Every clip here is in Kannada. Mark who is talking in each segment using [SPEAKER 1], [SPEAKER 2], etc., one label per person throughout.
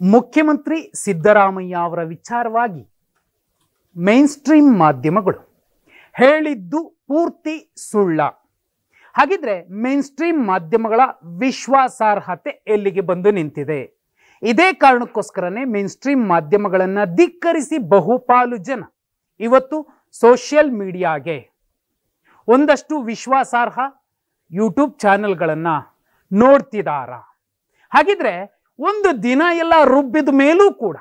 [SPEAKER 1] ಮುಖ್ಯಮಂತ್ರಿ ಸಿದ್ದರಾಮಯ್ಯ ಅವರ ವಿಚಾರವಾಗಿ ಮೇನ್ ಸ್ಟ್ರೀಮ್ ಮಾಧ್ಯಮಗಳು ಹೇಳಿದ್ದು ಪೂರ್ತಿ ಸುಳ್ಳ. ಹಾಗಿದ್ರೆ ಮೇನ್ ಸ್ಟ್ರೀಮ್ ಮಾಧ್ಯಮಗಳ ವಿಶ್ವಾಸಾರ್ಹತೆ ಎಲ್ಲಿಗೆ ಬಂದು ನಿಂತಿದೆ? ಇದೇ ಕಾರಣಕ್ಕೋಸ್ಕರನೇ ಮೇನ್ ಸ್ಟ್ರೀಮ್ ಮಾಧ್ಯಮಗಳನ್ನು ಧಿಕ್ಕರಿಸಿ ಬಹುಪಾಲು ಜನ ಇವತ್ತು ಸೋಷಿಯಲ್ ಮೀಡಿಯಾಗೆ ಒಂದಷ್ಟು ವಿಶ್ವಾಸಾರ್ಹ ಯೂಟ್ಯೂಬ್ ಚಾನೆಲ್ಗಳನ್ನು ನೋಡ್ತಿದಾರ. ಹಾಗಿದ್ರೆ ಒಂದು ದಿನ ಎಲ್ಲ ರುಬ್ಬಿದ ಮೇಲೂ ಕೂಡ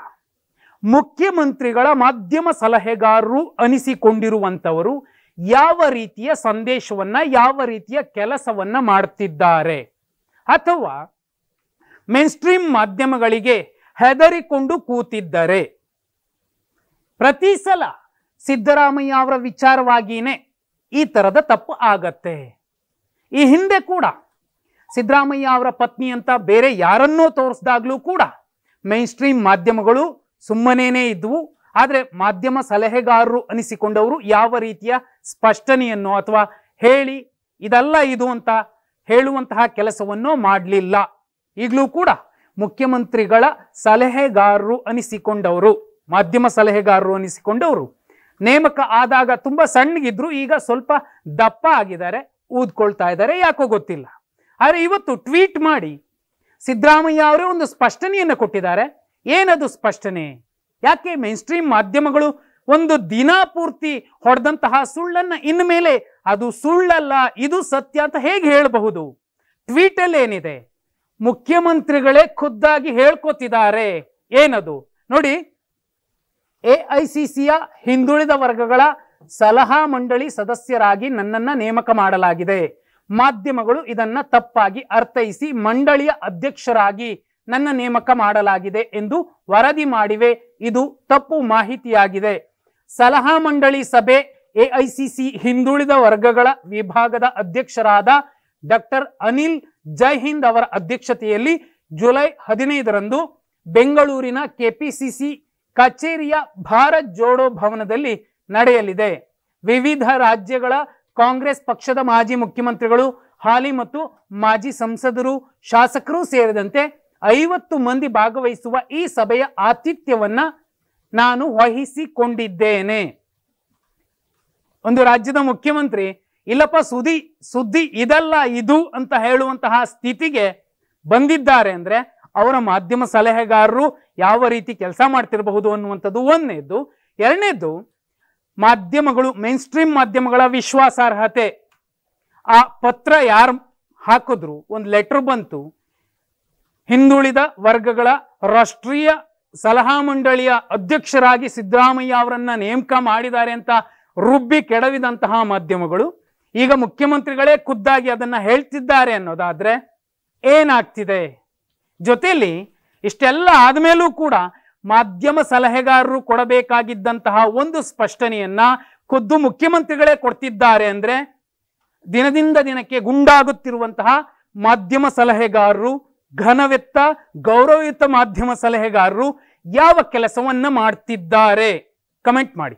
[SPEAKER 1] ಮುಖ್ಯಮಂತ್ರಿಗಳ ಮಾಧ್ಯಮ ಸಲಹೆಗಾರರು ಅನಿಸಿಕೊಂಡಿರುವಂಥವರು ಯಾವ ರೀತಿಯ ಸಂದೇಶವನ್ನ, ಯಾವ ರೀತಿಯ ಕೆಲಸವನ್ನ ಮಾಡ್ತಿದ್ದಾರೆ, ಅಥವಾ ಮೇನ್ ಸ್ಟ್ರೀಮ್ ಮಾಧ್ಯಮಗಳಿಗೆ ಹೆದರಿಕೊಂಡು ಕೂತಿದ್ದಾರೆ? ಪ್ರತಿ ಸಲ ಸಿದ್ದರಾಮಯ್ಯ ಅವರ ವಿಚಾರವಾಗಿಯೇ ಈ ತರದ ತಪ್ಪು ಆಗತ್ತೆ. ಈ ಹಿಂದೆ ಕೂಡ ಸಿದ್ದರಾಮಯ್ಯ ಅವರ ಪತ್ನಿ ಅಂತ ಬೇರೆ ಯಾರನ್ನೋ ತೋರಿಸಿದಾಗ್ಲೂ ಕೂಡ ಮೇನ್ ಸ್ಟ್ರೀಮ್ ಮಾಧ್ಯಮಗಳು ಸುಮ್ಮನೇನೇ ಇದ್ವು. ಆದರೆ ಮಾಧ್ಯಮ ಸಲಹೆಗಾರರು ಅನಿಸಿಕೊಂಡವರು ಯಾವ ರೀತಿಯ ಸ್ಪಷ್ಟನೆಯನ್ನು ಅಥವಾ ಹೇಳಿ ಇದಲ್ಲ ಇದು ಅಂತ ಹೇಳುವಂತಹ ಕೆಲಸವನ್ನು ಮಾಡಲಿಲ್ಲ. ಈಗಲೂ ಕೂಡ ಮುಖ್ಯಮಂತ್ರಿಗಳ ಸಲಹೆಗಾರರು ಅನಿಸಿಕೊಂಡವರು, ಮಾಧ್ಯಮ ಸಲಹೆಗಾರರು ಅನಿಸಿಕೊಂಡವರು ನೇಮಕ ಆದಾಗ ತುಂಬಾ ಸಣ್ಣಗಿದ್ರು, ಈಗ ಸ್ವಲ್ಪ ದಪ್ಪ ಆಗಿದ್ದಾರೆ, ಊದ್ಕೊಳ್ತಾ ಇದ್ದಾರೆ, ಯಾಕೋ ಗೊತ್ತಿಲ್ಲ. ಆದರೆ ಇವತ್ತು ಟ್ವೀಟ್ ಮಾಡಿ ಸಿದ್ದರಾಮಯ್ಯ ಅವರೇ ಒಂದು ಸ್ಪಷ್ಟನೆಯನ್ನು ಕೊಟ್ಟಿದ್ದಾರೆ. ಏನದು ಸ್ಪಷ್ಟನೆ? ಯಾಕೆ ಮೇನ್ ಸ್ಟ್ರೀಮ್ ಮಾಧ್ಯಮಗಳು ಒಂದು ದಿನ ಪೂರ್ತಿ ಹೊಡೆದಂತಹ ಸುಳ್ಳನ್ನ ಇನ್ಮೇಲೆ ಅದು ಸುಳ್ಳಲ್ಲ, ಇದು ಸತ್ಯ ಅಂತ ಹೇಗೆ ಹೇಳಬಹುದು? ಟ್ವೀಟ್ ಅಲ್ಲಿ ಏನಿದೆ? ಮುಖ್ಯಮಂತ್ರಿಗಳೇ ಖುದ್ದಾಗಿ ಹೇಳ್ಕೊತಿದ್ದಾರೆ. ಏನದು ನೋಡಿ, ಎಐಸಿಸಿಯ ಹಿಂದುಳಿದ ವರ್ಗಗಳ ಸಲಹಾ ಮಂಡಳಿ ಸದಸ್ಯರಾಗಿ ನನ್ನನ್ನ ನೇಮಕ ಮಾಡಲಾಗಿದೆ. ಮಾಧ್ಯಮಗಳು ಇದನ್ನ ತಪ್ಪಾಗಿ ಅರ್ಥೈಸಿ ಮಂಡಳಿಯ ಅಧ್ಯಕ್ಷರಾಗಿ ನನ್ನ ನೇಮಕ ಮಾಡಲಾಗಿದೆ ಎಂದು ವರದಿ ಮಾಡಿವೆ. ಇದು ತಪ್ಪು ಮಾಹಿತಿಯಾಗಿದೆ. ಸಲಹಾ ಮಂಡಳಿ ಸಭೆ ಎಐಸಿಸಿ ಹಿಂದುಳಿದ ವರ್ಗಗಳ ವಿಭಾಗದ ಅಧ್ಯಕ್ಷರಾದ ಡಾಕ್ಟರ್ ಅನಿಲ್ ಜೈಹಿಂದ್ ಅವರ ಅಧ್ಯಕ್ಷತೆಯಲ್ಲಿ ಜುಲೈ 15ರಂದು ಬೆಂಗಳೂರಿನ ಕೆಪಿಸಿಸಿ ಕಚೇರಿಯ ಭಾರತ್ ಜೋಡೋ ಭವನದಲ್ಲಿ ನಡೆಯಲಿದೆ. ವಿವಿಧ ರಾಜ್ಯಗಳ ಕಾಂಗ್ರೆಸ್ ಪಕ್ಷದ ಮಾಜಿ ಮುಖ್ಯಮಂತ್ರಿಗಳು, ಹಾಲಿ ಮತ್ತು ಮಾಜಿ ಸಂಸದರು, ಶಾಸಕರು ಸೇರಿದಂತೆ 50 ಮಂದಿ ಭಾಗವಹಿಸುವ ಈ ಸಭೆಯ ಆತಿಥ್ಯವನ್ನ ನಾನು ವಹಿಸಿಕೊಂಡಿದ್ದೇನೆ. ಒಂದು ರಾಜ್ಯದ ಮುಖ್ಯಮಂತ್ರಿ ಇಲ್ಲಪ್ಪ ಸುದ್ದಿ ಇದಲ್ಲ ಇದು ಅಂತ ಹೇಳುವಂತಹ ಸ್ಥಿತಿಗೆ ಬಂದಿದ್ದಾರೆ ಅಂದ್ರೆ ಅವರ ಮಾಧ್ಯಮ ಸಲಹೆಗಾರರು ಯಾವ ರೀತಿ ಕೆಲಸ ಮಾಡ್ತಿರಬಹುದು ಅನ್ನುವಂಥದ್ದು ಒಂದನೇದ್ದು. ಎರಡನೇದ್ದು, ಮಾಧ್ಯಮಗಳು, ಮೇನ್ ಸ್ಟ್ರೀಮ್ ಮಾಧ್ಯಮಗಳ ವಿಶ್ವಾಸಾರ್ಹತೆ. ಆ ಪತ್ರ ಯಾರು ಹಾಕಿದ್ರು, ಒಂದು ಲೆಟರ್ ಬಂತು, ಹಿಂದುಳಿದ ವರ್ಗಗಳ ರಾಷ್ಟ್ರೀಯ ಸಲಹಾ ಮಂಡಳಿಯ ಅಧ್ಯಕ್ಷರಾಗಿ ಸಿದ್ದರಾಮಯ್ಯ ಅವರನ್ನ ನೇಮಕ ಮಾಡಿದ್ದಾರೆ ಅಂತ ರುಬ್ಬಿ ಕೆಡವಿದಂತಹ ಮಾಧ್ಯಮಗಳು ಈಗ ಮುಖ್ಯಮಂತ್ರಿಗಳೇ ಖುದ್ದಾಗಿ ಅದನ್ನ ಹೇಳ್ತಿದ್ದಾರೆ ಅನ್ನೋದಾದ್ರೆ ಏನಾಗ್ತಿದೆ? ಜೊತೆಯಲ್ಲಿ ಇಷ್ಟೆಲ್ಲ ಆದ್ಮೇಲೂ ಕೂಡ ಮಾಧ್ಯಮ ಸಲಹೆಗಾರರು ಕೊಡಬೇಕಾಗಿದ್ದಂತಹ ಒಂದು ಸ್ಪಷ್ಟನೆಯನ್ನ ಖುದ್ದು ಮುಖ್ಯಮಂತ್ರಿಗಳೇ ಕೊಡ್ತಿದ್ದಾರೆ ಅಂದ್ರೆ ದಿನದಿಂದ ದಿನಕ್ಕೆ ಗುಂಡಾಗುತ್ತಿರುವಂತಹ ಮಾಧ್ಯಮ ಸಲಹೆಗಾರರು, ಘನವೆತ್ತ ಗೌರವಯುತ ಮಾಧ್ಯಮ ಸಲಹೆಗಾರರು ಯಾವ ಕೆಲಸವನ್ನ ಮಾಡ್ತಿದ್ದಾರೆ? ಕಮೆಂಟ್ ಮಾಡಿ.